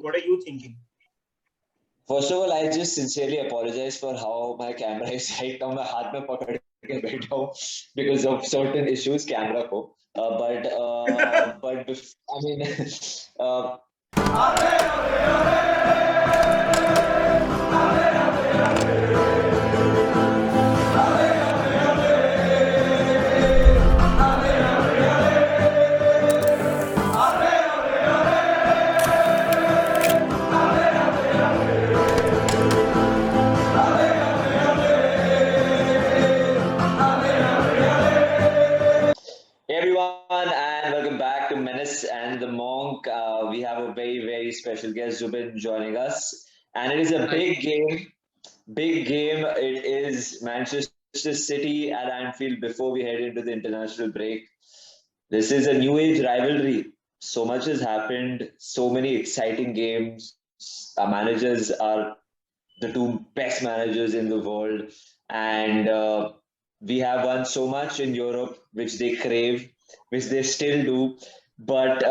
What are you thinking? First of all, I just sincerely apologize for how my camera is right now. मैं हाथ में पकड़ के बैठा हूँ because of certain issues camera को. But I mean, Hey everyone, and welcome back to Menace and the Monk. We have a very special guest, Zubin, joining us, and it is a big game. Big game. It is Manchester City at Anfield before we head into the international break. This is a new age rivalry. So much has happened. So many exciting games. Our managers are the two best managers in the world, and we have won so much in Europe, which they crave, which they still do. But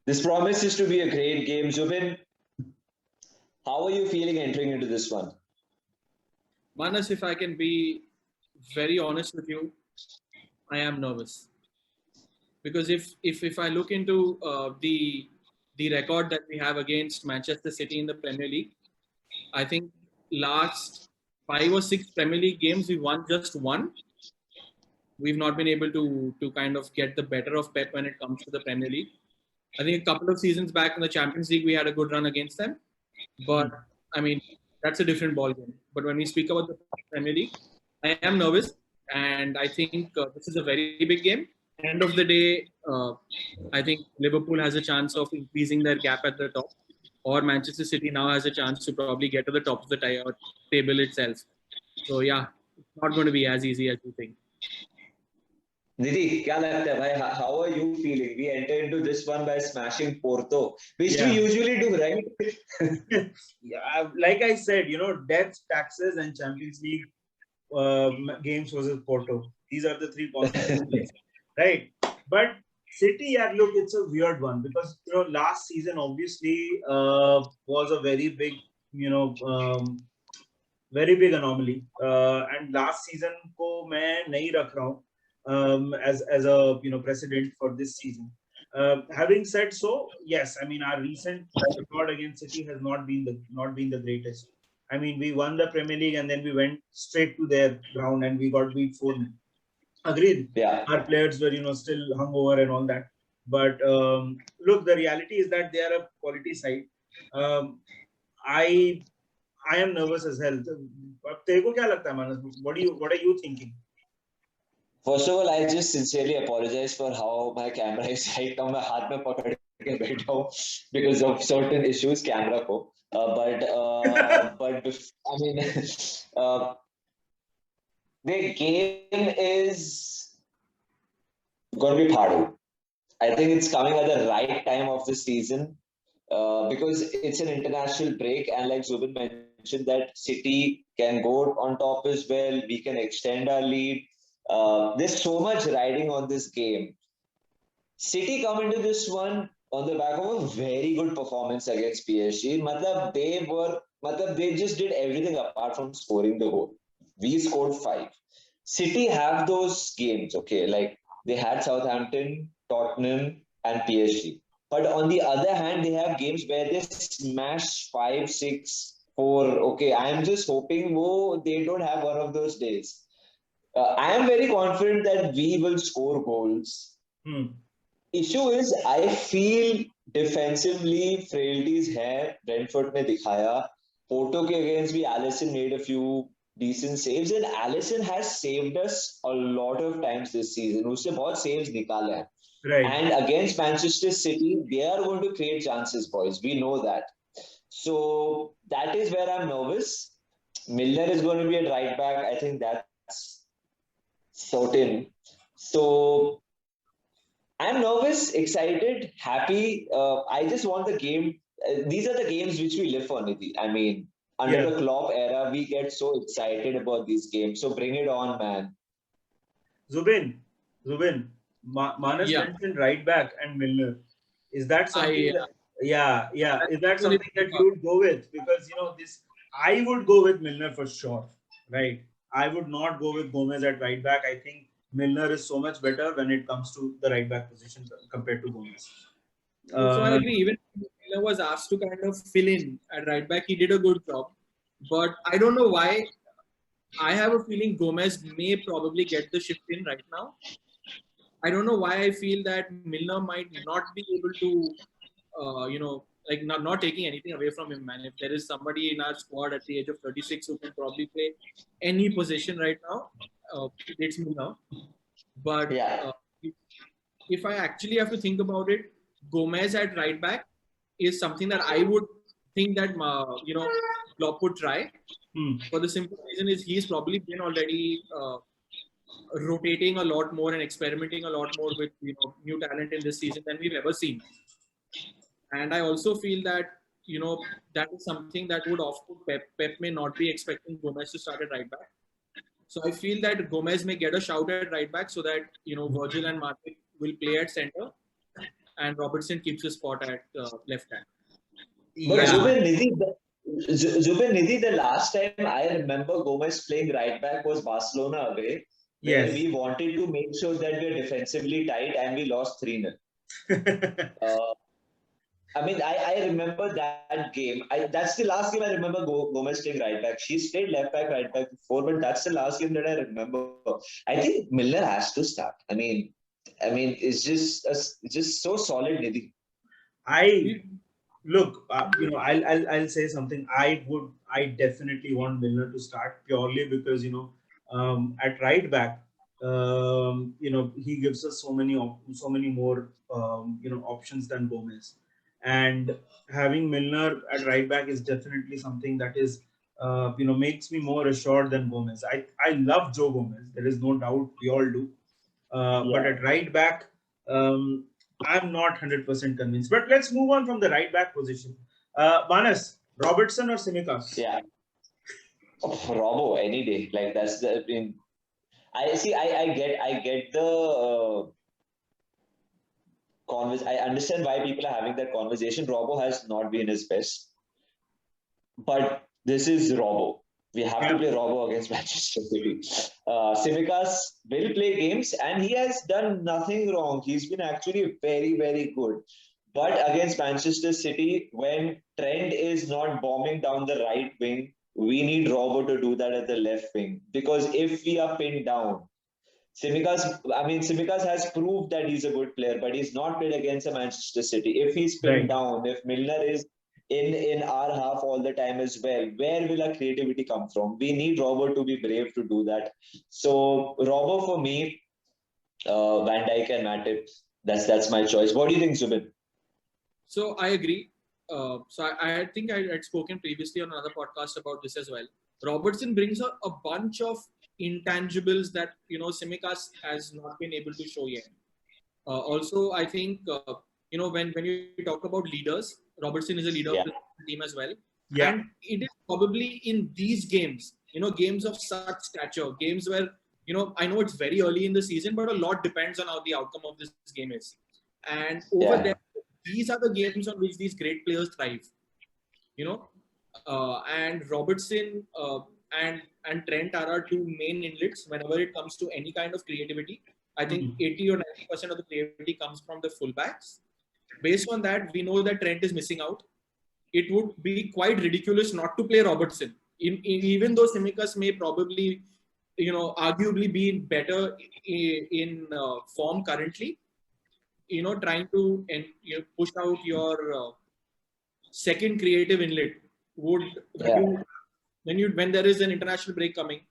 this promises to be a great game. Zubin, how are you feeling entering into this one? Manas, if I can be very honest with you, I am nervous because if I look into the record that we have against Manchester City in the Premier League, I think last 5 or 6 Premier League games we won just one. We've not been able to kind of get the better of Pep when it comes to the Premier League. I think a couple of seasons back in the Champions League we had a good run against them, but I mean that's a different ballgame. But when we speak about the Premier League, I am nervous, and I think this is a very big game. End of the day, I think Liverpool has a chance of increasing their gap at the top, or Manchester City now has a chance to probably get to the top of the table itself. So yeah, it's not going to be as easy as you think. Nidhi, क्या लगता है भाई? How are you feeling? We enter into this one by smashing Porto, which we usually do, right? Yeah, like I said, death, taxes, and Champions League games versus Porto. These are the three consequences, right? But City, yeah, look, it's a weird one because last season obviously was a very big, very big anomaly. And last season को मैं नहीं रख रहा हूँ as a precedent for this season. Having said so, yes, I mean our recent record against City has not been the greatest. I mean we won the Premier League and then we went straight to their ground and we got beat 4-0. Agreed. Yeah. Our players were still hungover and all that. But look, the reality is that they are a quality side. I am nervous as hell. तेरे को क्या लगता है, Manas? What are you thinking? First of all, I just sincerely apologize for how my camera is right now. मैं हाथ में पकड़ के बैठा हूँ because of certain issues camera को. But I mean, the game is going to be hard. I think it's coming at the right time of the season because it's an international break, and like Zubin mentioned, that City can go on top as well. We can extend our lead. There's so much riding on this game. City come into this one on the back of a very good performance against PSG. They just did everything apart from scoring the goal. We scored 5. City have those games, okay, like they had Southampton, Tottenham, and PSG. But on the other hand, they have games where they smash 5, 6, 4. Okay, I'm just hoping they don't have one of those days. I am very confident that we will score goals. Issue is, I feel defensively frailties hai. Brentford ne dikhaya. Porto ke against भी Alisson made a few decent saves, and Alisson has saved us a lot of times this season. उससे बहुत saves निकाले हैं. Right. And against Manchester City, they are going to create chances, boys. We know that. So that is where I'm nervous. Milner is going to be at right back. I think that's certain. So I'm nervous, excited, happy. I just want the game. These are the games which we live for, Nidhi. I mean, under the Klopp era, we get so excited about these games. So bring it on, man. Zubin, Manas mentioned right back and Milner. Is that something? Yeah, yeah. Is that Actually, something that you would go with? Because I would go with Milner for sure, right? I would not go with Gomez at right back. I think Milner is so much better when it comes to the right back position compared to Gomez. so I Uh, agree. Even Miller was asked to kind of fill in at right back. He did a good job, but I don't know why. I have a feeling Gomez may probably get the shift in right now. I don't know why I feel that Milner might not be able to, like not taking anything away from him, man. If there is somebody in our squad at the age of 36 who can probably play any position right now, it's Milner. But Yeah. if, if I actually have to think about it, Gomez at right back is something that I would think that Klopp would try. hmm. For the simple reason is he's probably been already rotating a lot more and experimenting a lot more with new talent in this season than we've ever seen. And I also feel that that is something that would off-put Pep. Pep may not be expecting Gomez to start at right back. So I feel that Gomez may get a shout at right back so that Virgil and Martin will play at center and Robertson keeps his spot at left hand. But Yeah, Zubin Nidhi, the last time I remember Gomez playing right back was Barcelona away, where yes. we wanted to make sure that we're defensively tight and we lost 3-0. Uh, I mean, I remember that game. That's the last game I remember Gomez playing right back. She's played left back, right back before, but that's the last game that I remember. I think Milner has to start. I mean, it's just so solid, Nidhi. I look, I'll say something. I definitely want Milner to start purely because at right back, he gives us so many more options than Gomez, and having Milner at right back is definitely something that is makes me more assured than Gomez. I love Joe Gomez. There is no doubt we all do, but Yeah. at right back, um, I'm not 100% convinced. But let's move on from the right back position. Manas, Robertson or Simicas? Yeah. Oh, Robbo, any day. Like that's the. I see. I get the I understand why people are having that conversation. Robbo has not been his best, but this is Robbo. We have to Yeah. play Robbo against Manchester City. Simicas will play games, and he has done nothing wrong. He's been actually very, very good. But against Manchester City, when Trent is not bombing down the right wing, we need Robbo to do that at the left wing. Because if we are pinned down, Simicas has proved that he's a good player, but he's not played against a Manchester City. If he's pinned Right. down, if Milner is in our half all the time as well, where will our creativity come from? We need Robert to be brave to do that. So Robert for me, Van Dijk and Matip. That's my choice. What do you think, Zubin? So I agree. I think I had spoken previously on another podcast about this as well. Robertson brings a bunch of intangibles that Simicas has not been able to show yet. Also, I think when you talk about leaders, Robertson is a leader of Yeah. the team as well, Yeah. and it is probably in these games, games of such stature, games where I know it's very early in the season, but a lot depends on how the outcome of this game is, and over Yeah. there, these are the games on which these great players thrive. You know, and Robertson and Trent are our two main inlets whenever it comes to any kind of creativity. I think Mhm. 80 or 90% of the creativity comes from the fullbacks. Based on that, we know that Trent is missing out. It would be quite ridiculous not to play Robertson. Even though Simicas may probably, arguably be better in form currently, trying to push out your second creative inlet would Yeah. when there is an international break coming,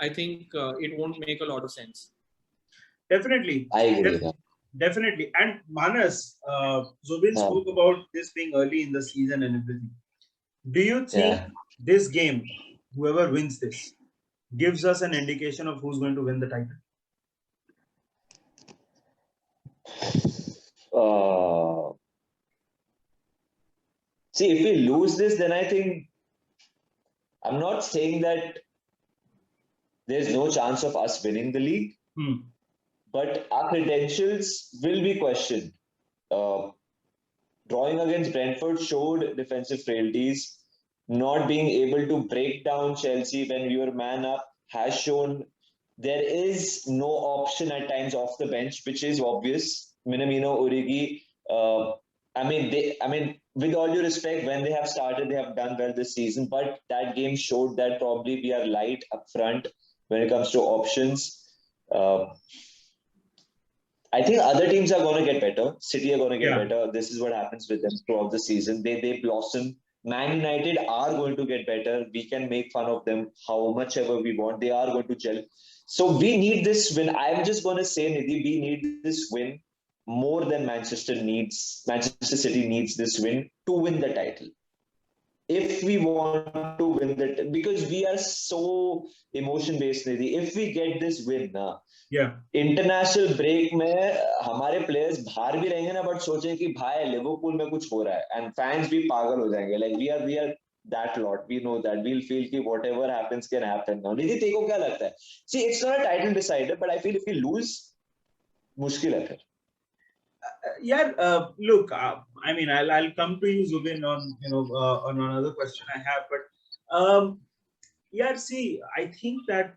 I think it won't make a lot of sense. Definitely. I agree with Def- that. Definitely. And Manas, Zubin Yeah. spoke about this being early in the season and everything. Do you think Yeah. this game, whoever wins this, gives us an indication of who's going to win the title? Uh, See, if we lose this, then I think I'm not saying that there's no chance of us winning the league, but our credentials will be questioned. Uh, drawing against Brentford showed defensive frailties. Not being able to break down Chelsea when we were man up has shown there is no option at times off the bench, which is obvious. Minamino, Origi, with all due respect, when they have started, they have done well this season. But that game showed that probably we are light up front when it comes to options. I think other teams are going to get better. City are going to get better. This is what happens with them throughout the season. They blossom. Man United are going to get better. We can make fun of them how much ever we want. They are going to gel. So we need this win. I'm just going to say, Nidhi, we need this win more than Manchester City needs this win to win the title. If we want to win that, because we are so emotion based, Nidhi, if we get this win, international break में हमारे players बाहर भी रहेंगे ना, but सोचें कि भाई Liverpool में कुछ हो रहा है, एंड फैंस भी पागल हो जाएंगे. Like we are that lot, we know that we'll feel कि whatever happens can happen now. निधि तेरे को क्या लगता है? See, it's not a title decider, but I feel if we lose, मुश्किल है फिर. Look, I mean, I'll come to you, Zubin, on another question I have, but see, I think that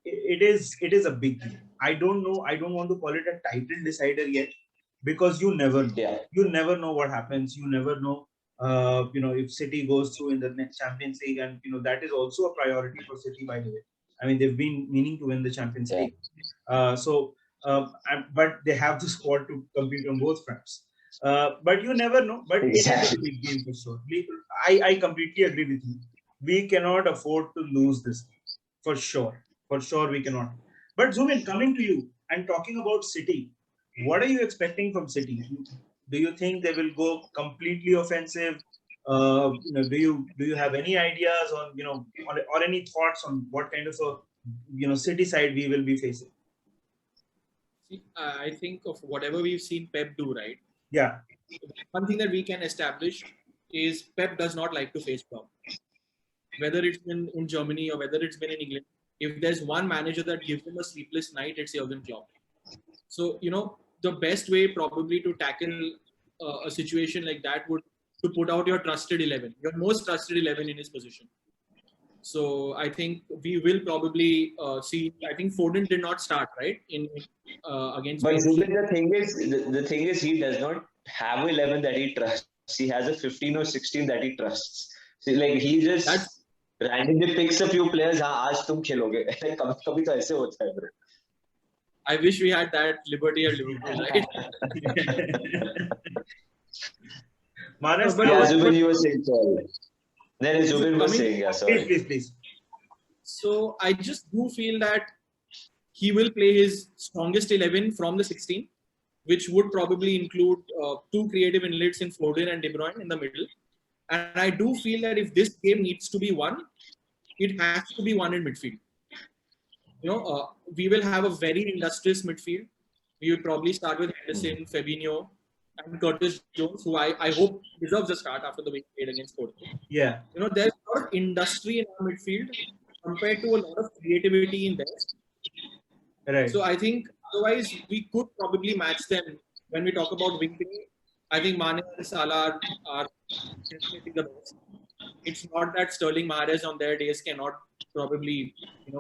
it is a big deal. I don't know. I don't want to call it a title decider yet, because you never know. You never know what happens. You never know. If City goes through in the next Champions League, and that is also a priority for City, by the way. I mean, they've been meaning to win the Champions League. But they have the squad to compete on both fronts. But you never know. But it is a big game for sure. I completely agree with you. We cannot afford to lose this game, for sure. For sure, we cannot. But Zubin, coming to you and talking about City, what are you expecting from City? Do you think they will go completely offensive? Do you have any ideas on or any thoughts on what kind of a City side we will be facing? See, I think of whatever we've seen Pep do, right? Yeah. One thing that we can establish is Pep does not like to face problems. Whether it's been in Germany or whether it's been in England, if there's one manager that gives him a sleepless night, it's Jurgen Klopp. So, the best way probably to tackle a situation like that would to put out your trusted 11, your most trusted 11 in his position. So I think we will probably see. I think Foden did not start right in against. But Zubin, the thing is, he does not have 11 that he trusts. He has a 15 or 16 that he trusts. So like he just randomly picks a few players. हाँ आज तुम खेलोगे. कभी तो ऐसे होता है bro. I wish we had that liberty at Liverpool, right? Manas, Zubin, you were saying sorry. Then Zubin was saying, sorry. Please. So I just do feel that he will play his strongest 11 from the 16, which would probably include two creative inlets in Foden and De Bruyne in the middle. And I do feel that if this game needs to be won, it has to be won in midfield. We will have a very industrious midfield. We will probably start with Henderson, Fabinho, and Curtis Jones, who I hope deserves a start after the way he played against Porto. Yeah. There's a lot of industry in our midfield compared to a lot of creativity in theirs. Right. So I think otherwise we could probably match them when we talk about wing play. I think Mane and Salah are definitely the best. It's not that Sterling, Mahrez on their days cannot probably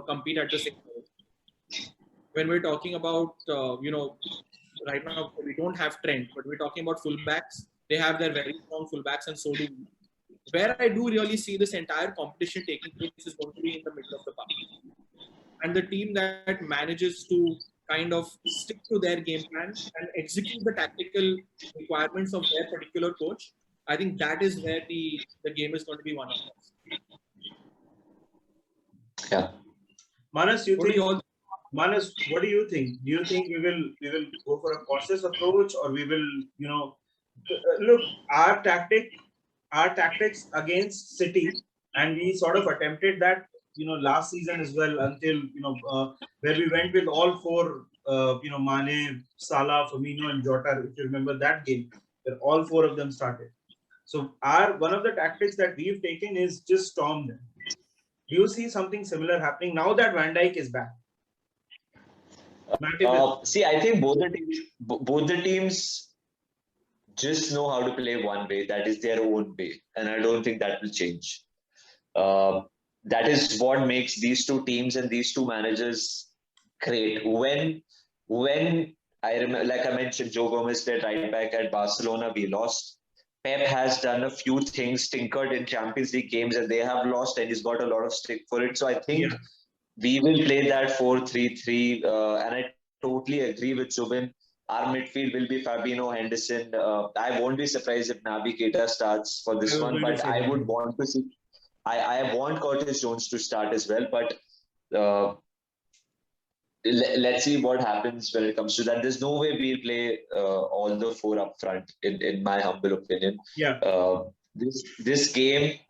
compete at the same level. When we're talking about right now we don't have Trent, but we're talking about fullbacks. They have their very strong fullbacks, and so do we. Where I do really see this entire competition taking place is going to be in the middle of the park. And the team that manages to kind of stick to their game plan and execute the tactical requirements of their particular coach, I think that is where the game is going to be won. Yeah. Manas, Manas, what do you think? Do you think we will go for a cautious approach, or we will, look, our tactics against City, and we sort of attempted that, last season as well, until, where we went with all four, Mane, Salah, Firmino, and Jota. If you remember that game, where all four of them started. So one of the tactics that we've taken is just storm them. Do you see something similar happening now that Van Dijk is back? See, I think both the teams just know how to play one way. That is their own way. And I don't think that will change. Uh, that is what makes these two teams and these two managers great. When I remember, like I mentioned, Joe Gomez played right back at Barcelona, we lost. Pep has done a few things, tinkered in Champions League games, and they have lost, and he's got a lot of stick for it. So I think Yeah, we will play that 4-3-3, and I totally agree with Zubin. Our midfield will be Fabinho, Henderson. I won't be surprised if Naby Keita starts for I this was one, going to but say I that. would want to see. I want Curtis Jones to start as well, but uh, let's see what happens when it comes to that. There's no way we'll play all the four up front, in my humble opinion. Yeah, Uh, this game,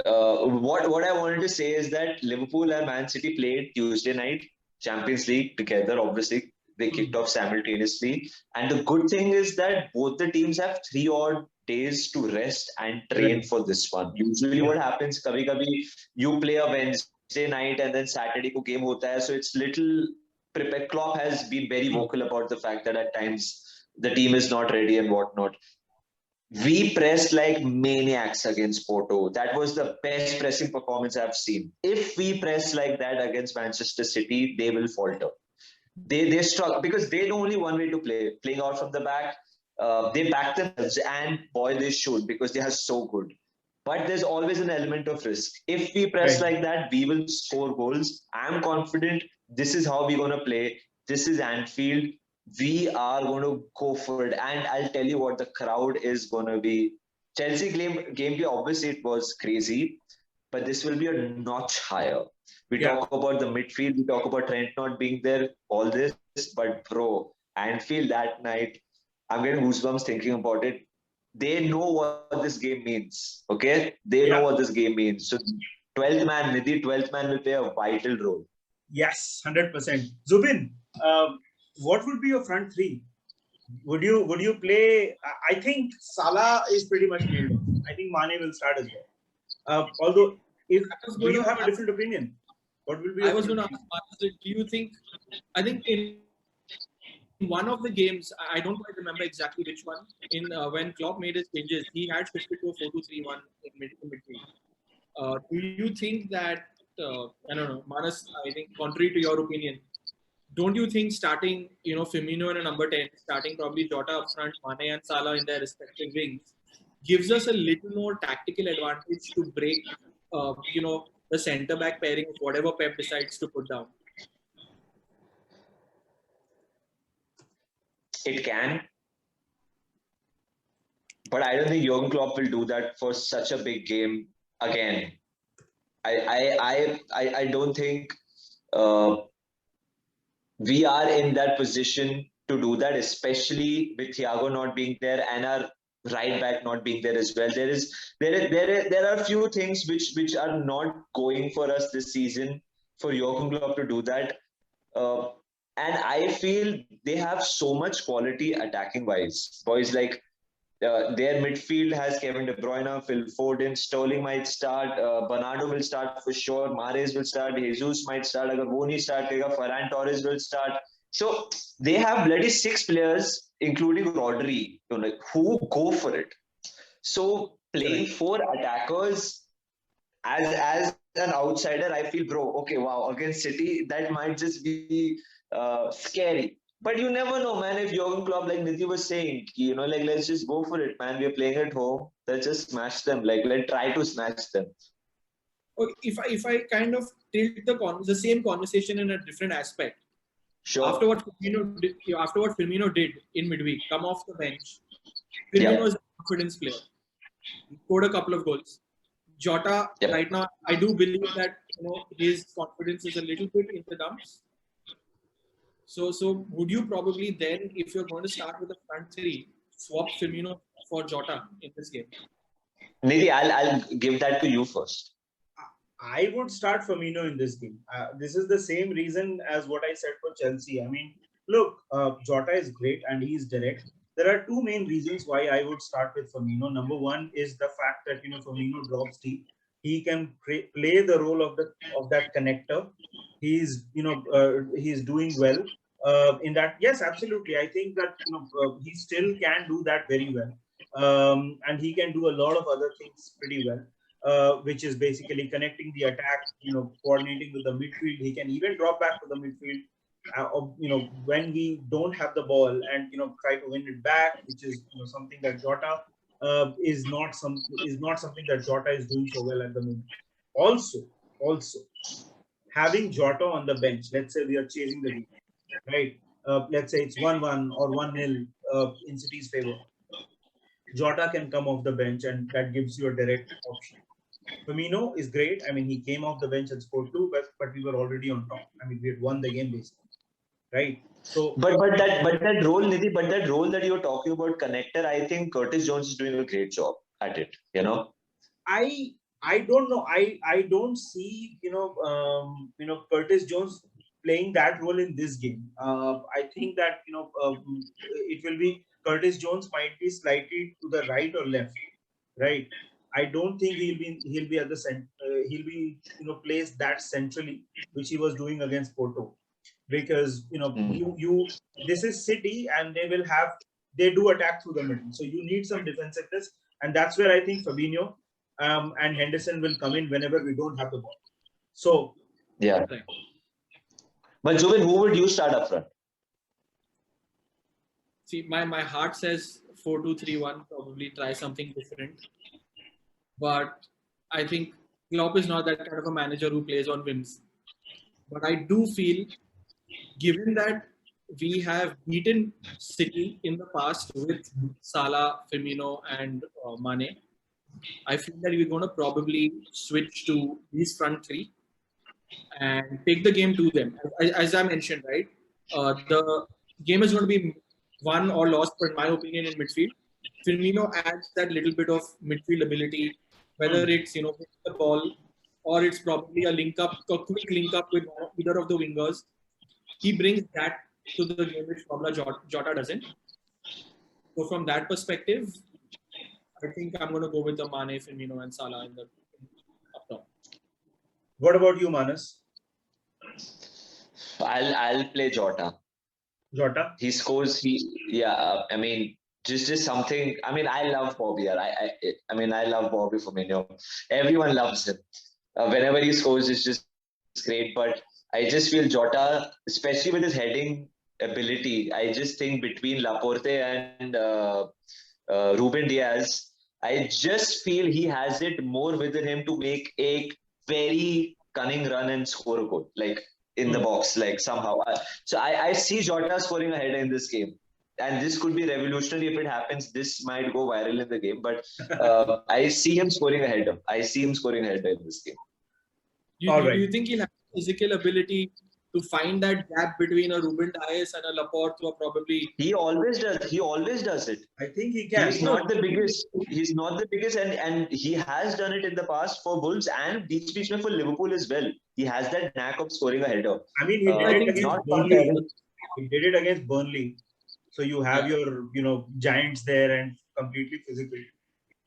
what I wanted to say is that Liverpool and Man City played Tuesday night Champions League together. Obviously, they kicked mm, off simultaneously, and the good thing is that both the teams have 3 odd days to rest and train right. for this one. Usually, Yeah, what happens, kabhi kabhi you play a Wednesday night and then Saturday ko game hota hai, so it's little prepared. Klopp has been very mm, vocal about the fact that at times the team is not ready and whatnot. We pressed like maniacs against Porto. That was the best pressing performance I've seen. If we press like that against Manchester City, they will falter. They struggle because they know only one way to play, playing out from the back. They back themselves, and boy, they should because they are so good. But there's always an element of risk. If we press right. like that, we will score goals. I'm confident this is how we're going to play. This is Anfield. We are going to go for it. And I'll tell you what, the crowd is going to be. Chelsea game day, obviously, it was crazy, but this will be a notch higher. We Yeah, talk about the midfield, we talk about Trent not being there, all this, but bro, Anfield that night, I'm getting goosebumps thinking about it. They know what this game means, okay? They know what yeah. this game means. So 12th man, Nidhi, 12th man will play a vital role. Yes, 100%. Zubin, what would be your front three? Would you play? I think Salah is pretty much nailed on. I think Mane will start as well. Although, if I was do going you to have a ask, different opinion? What will be I your was going front to three? ask Manas, do you think, I think in one of the games, I don't quite remember exactly which one, when Klopp made his changes, he had shifted to a 4-2-3-1 in midfield. Do you think that, I don't know, Manas, I think contrary to your opinion, don't you think starting, Firmino in a number 10, starting probably Jota up front, Mane and Salah in their respective wings, gives us a little more tactical advantage to break, the centre back pairing of whatever Pep decides to put down? It can, but I don't think Jurgen Klopp will do that for such a big game again. I don't think uh, we are in that position to do that, especially with Thiago not being there and our right back not being there as well. There are a few things which are not going for us this season for Jurgen Klopp to do that. Uh, and I feel they have so much quality attacking wise. Boys like their midfield has Kevin De Bruyne, Phil Foden, Sterling might start, Bernardo will start for sure, Mahrez will start, Jesus might start, agar wo nahi start karega, Ferran Torres will start. So they have bloody 6 players, including Rodri, who go for it. So playing Correct. 4 attackers as an outsider, I feel, bro, okay, wow, against City, that might just be scary. But you never know, man. If Jurgen Klopp, like Nidhi was saying, like let's just go for it, man. We're playing at home. Let's just smash them. Like let's try to smash them. Or if I kind of tilt the same conversation in a different aspect, Sure. after what Firmino did in midweek, come off the bench, Yeah. Firmino is a confidence player. He scored a couple of goals. Jota, Yep. right now, I do believe that his confidence is a little bit in the dumps. So would you probably then, if you're going to start with the front three, swap Firmino for Jota in this game? Nidhi, I'll give that to you first. I would start Firmino in this game. This is the same reason as what I said for Chelsea. I mean, look, Jota is great and he's direct. There are two main reasons why I would start with Firmino. Number one is the fact that Firmino drops deep. He can play the role of that connector. He's doing well. in that. Yes, absolutely. I think that he still can do that very well, and he can do a lot of other things pretty well, which is basically connecting the attack, coordinating with the midfield. He can even drop back to the midfield, when we don't have the ball, and try to win it back, which is something that Jota is not something that Jota is doing so well at the moment. Also, having Jota on the bench. Let's say we are chasing the game, right? Let's say it's 1-1 or 1-0 in City's favor. Jota can come off the bench, and that gives you a direct option. Firmino is great. I mean, he came off the bench and scored 2, but we were already on top. I mean, we had won the game basically, right? So, but that role, Nidhi, but that role that you're talking about, connector, I think Curtis Jones is doing a great job at it. I don't know. I don't see Curtis Jones playing that role in this game. I think that it will be Curtis Jones might be slightly to the right or left, right? I don't think he'll be at the center. He'll be placed that centrally, which he was doing against Porto, because you this is City, and they do attack through the middle, so you need some defensiveness, and that's where I think Fabinho and Henderson will come in whenever we don't have the ball. So yeah. But Zubin, who would you start up front? See, my heart says 4-2-3-1. Probably try something different. But I think Klopp is not that kind of a manager who plays on whims. But I do feel, given that we have beaten City in the past with Salah, Firmino, and Mane, I feel that we're going to probably switch to these front three and take the game to them. As I mentioned, right, the game is going to be won or lost, in my opinion, in midfield. Firmino adds that little bit of midfield ability, whether it's with the ball, or it's probably a quick link up with either of the wingers. He brings that to the game, which probably Jota doesn't. So from that perspective, I think I'm going to go with the Mane, Firmino, and Salah up top. What about you, Manas? I'll play Jota. Jota? He scores. I mean, just something. I mean, I love Bobby. I love Bobby Firmino. Everyone loves him. Whenever he scores, it's just great. But I just feel Jota, especially with his heading ability, I just think between Laporte and Ruben Diaz, I just feel he has it more within him to make a very cunning run and score a goal, like in the box, like somehow. So I see Jota scoring a header in this game. And this could be revolutionary if it happens. This might go viral in the game. But I see him scoring a header. In this game. Do you think he'll have physical ability to find that gap between a Ruben Dias and a Laporte, who are probably... He always does it. I think he can. He's not the biggest, and he has done it in the past for Wolves and beach for Liverpool as well. He has that knack of scoring a header. I mean, he did it against Burnley. He did it against Burnley. So you have your, giants there and completely physical.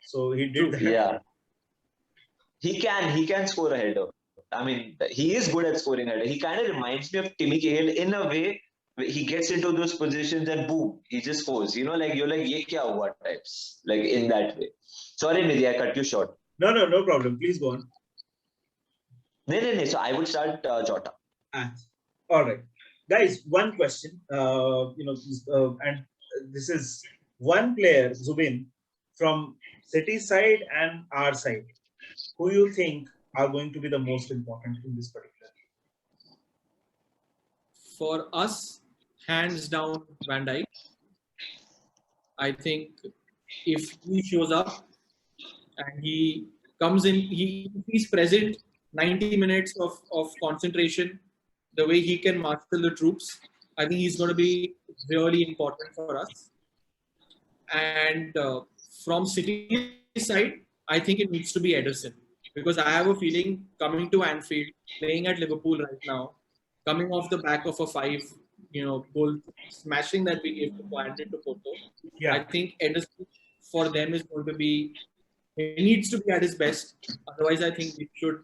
So he did that. Yeah. He can score a header. I mean, he is good at scoring a header. He kind of reminds me of Timmy Cahill in a way. He gets into those positions and boom, he just scores. Like you're like, ye kya hua types. Like in that way. Sorry, Nidhi, I cut you short. No problem. Please go on. No. So I would start Jota. All right. Guys, one question. And this is one player, Zubin, from City side and our side. Who you think are going to be the most important in this particular game? For us, hands down, Van Dijk. I think if he shows up and he comes in, he's present 90 minutes of concentration, the way he can marshal the troops, I think he's going to be really important for us. And from City's side, I think it needs to be Ederson. Because I have a feeling coming to Anfield, playing at Liverpool right now, coming off the back of a 5, goal smashing that we gave to Porto. Yeah. I think Ederson for them is going to be, he needs to be at his best. Otherwise, I think we should,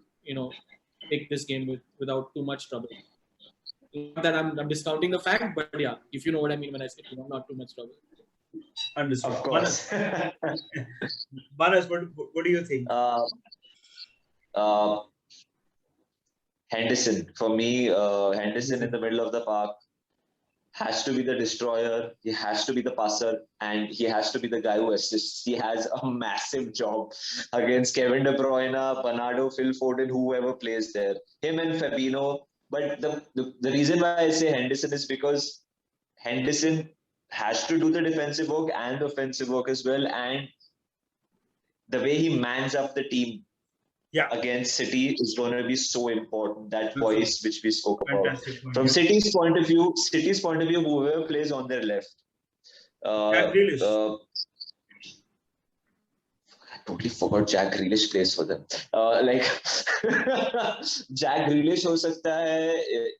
take this game without too much trouble. Not that I'm discounting the fact, but yeah, if you know what I mean when I say not too much trouble. Understood. Of course. Manas, what do you think? uh, Henderson. For me, Henderson in the middle of the park has to be the destroyer, he has to be the passer, and he has to be the guy who assists. He has a massive job against Kevin De Bruyne, Bernardo, Phil Foden, whoever plays there. Him and Fabinho. But the reason why I say Henderson is because Henderson has to do the defensive work and the offensive work as well. And the way he mans up the team against City is going to be so important. That voice which we spoke about. From City's point of view, whoever plays on their left. I totally forgot Jack Grealish plays for them. Jack Grealish ho sakta hai.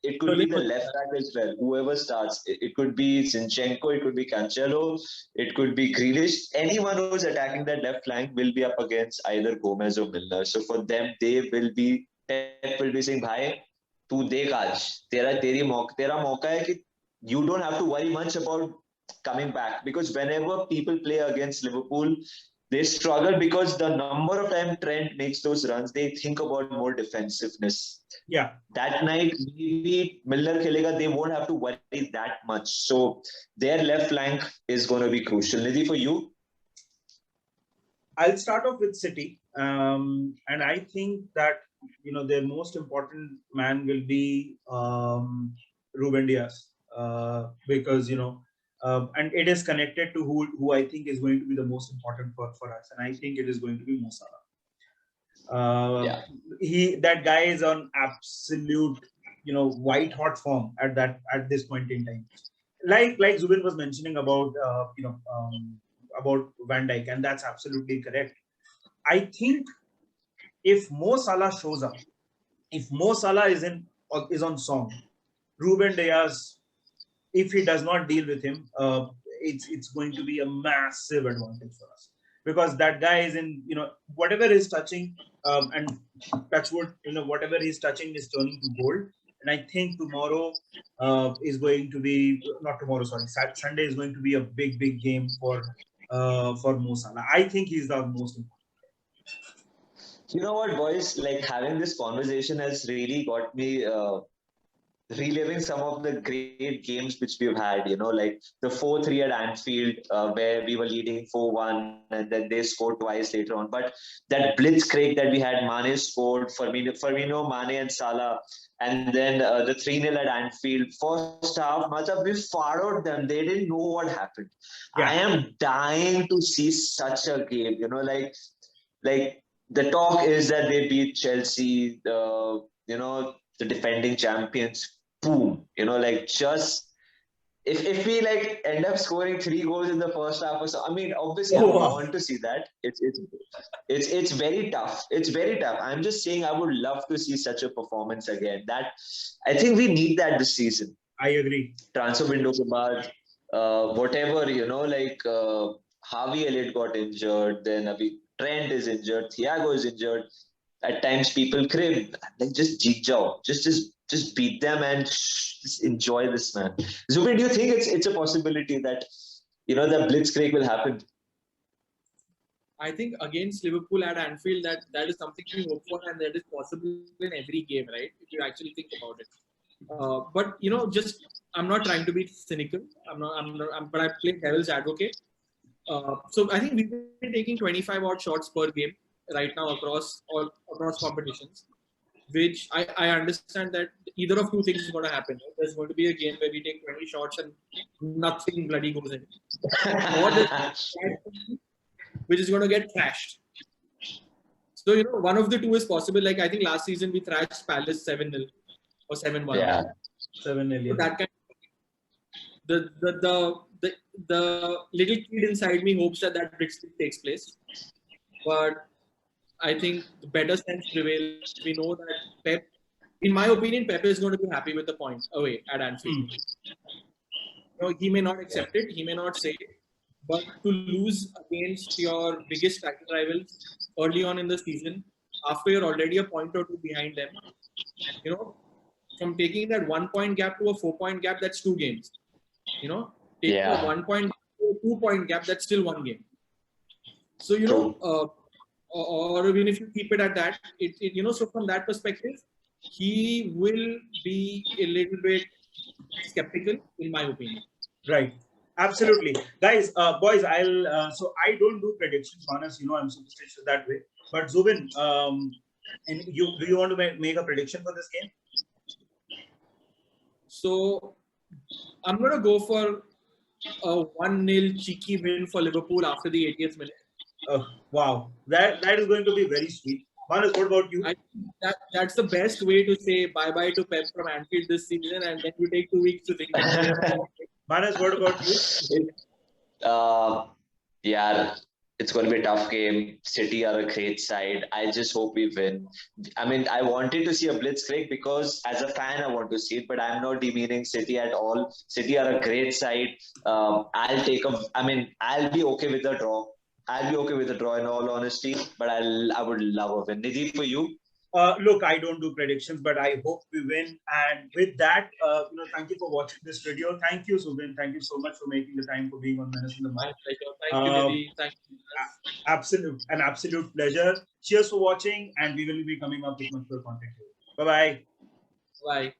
It could be the left back as well. Whoever starts, it could be Zinchenko, it could be Cancelo, it could be Grealish. Anyone who's attacking that left flank will be up against either Gomez or Milner. So for them, Pep will be saying, "Bhai, tu dekh aaj. Tera mauka hai ki you don't have to worry much about coming back." Because whenever people play against Liverpool, they struggle because the number of time Trent makes those runs, they think about more defensiveness. Yeah. That night, maybe Milner khelega, they won't have to worry that much. So their left flank is going to be crucial. Nidhi, for you? I'll start off with City. And I think that, their most important man will be Ruben Dias. Because, and it is connected to who I think is going to be the most important for us, and I think it is going to be Mo Salah. That guy is on absolute, white hot form at this point in time. Like Zubin was mentioning about about Van Dijk, and that's absolutely correct. I think if Mo Salah shows up, if Mo Salah is on song, Ruben Dias, if he does not deal with him, it's going to be a massive advantage for us, because that guy is in, whatever he's touching, and touch wood, whatever he's touching is turning to gold. And I think tomorrow is going to be, not tomorrow, sorry, Sunday is going to be a big game for Mo Salah. I think he's the most important. You know what, boys? Like, having this conversation has really got me reliving some of the great games which we've had, like the 4-3 at Anfield, where we were leading 4-1 and then they scored twice later on. But that blitzkrieg that we had, Mane scored, Firmino, Mane and Salah, and then the 3-0 at Anfield. First half, we followed them. They didn't know what happened. Yeah. I am dying to see such a game, like the talk is that they beat Chelsea, the defending champions. Boom, just if we end up scoring 3 goals in the first half or so, I mean, obviously I want to see that. It's very tough. It's very tough. I'm just saying I would love to see such a performance again. That I think we need that this season. I agree. Transfer window ke baad, whatever, Harvey Elliott got injured, then Trent is injured, Thiago is injured. At times people crib, like just jeet jao, just beat them and just enjoy this, man. Zubin, do you think it's a possibility that the blitzkrieg will happen? I think against Liverpool at Anfield, that is something we hope for, and that is possible in every game, right? If you actually think about it. But just I'm not trying to be cynical. But I play devil's advocate. So I think we've been taking 25 odd shots per game right now across competitions, which I understand that either of two things is going to happen. Right? There's going to be a game where we take 20 shots and nothing bloody goes in, or which is going to get thrashed. So one of the two is possible. Like I think last season we thrashed Palace 7-0 or 7-1. Yeah, 7-0. So that kind of, the little kid inside me hopes that blitzkrieg takes place, but I think the better sense prevails. We know that Pep, in my opinion, Pep is going to be happy with the point away at Anfield. He may not accept it, he may not say it, but to lose against your biggest rivals early on in the season, after you're already a point or two behind them, from taking that 1 point gap to a 4 point gap, that's 2 games. You know, taking Yeah. a 1 point to a 2 point gap, that's still 1 game. So, you know, or even if you keep it at that, you know, so from that perspective, he will be a little bit skeptical, in my opinion. Right. Absolutely. Guys, boys, so I don't do predictions, Manas, you know, I'm superstitious that way. But Zubin, and do you want to make a prediction for this game? So I'm going to go for a 1-0 cheeky win for Liverpool after the 80th minute. Oh, wow. That is going to be very sweet. Manas, what about you? That's the best way to say bye-bye to Pep from Anfield this season, and then you take 2 weeks to think about it. Manas, what about you? Yeah, it's going to be a tough game. City are a great side. I just hope we win. I mean, I wanted to see a blitzkrieg because as a fan, I want to see it, but I'm not demeaning City at all. City are a great side. I'll be okay with a draw. I'll be okay with a draw in all honesty, but I would love a win. Nidhi, for you? Look, I don't do predictions, but I hope we win. And with that, you know, thank you for watching this video. Thank you, Zubin. Thank you so much for making the time for being on Menace in the Mic. Thank you, Nidhi. Thank you. An absolute pleasure. Cheers for watching, and we will be coming up with much more content. Bye-bye. Bye.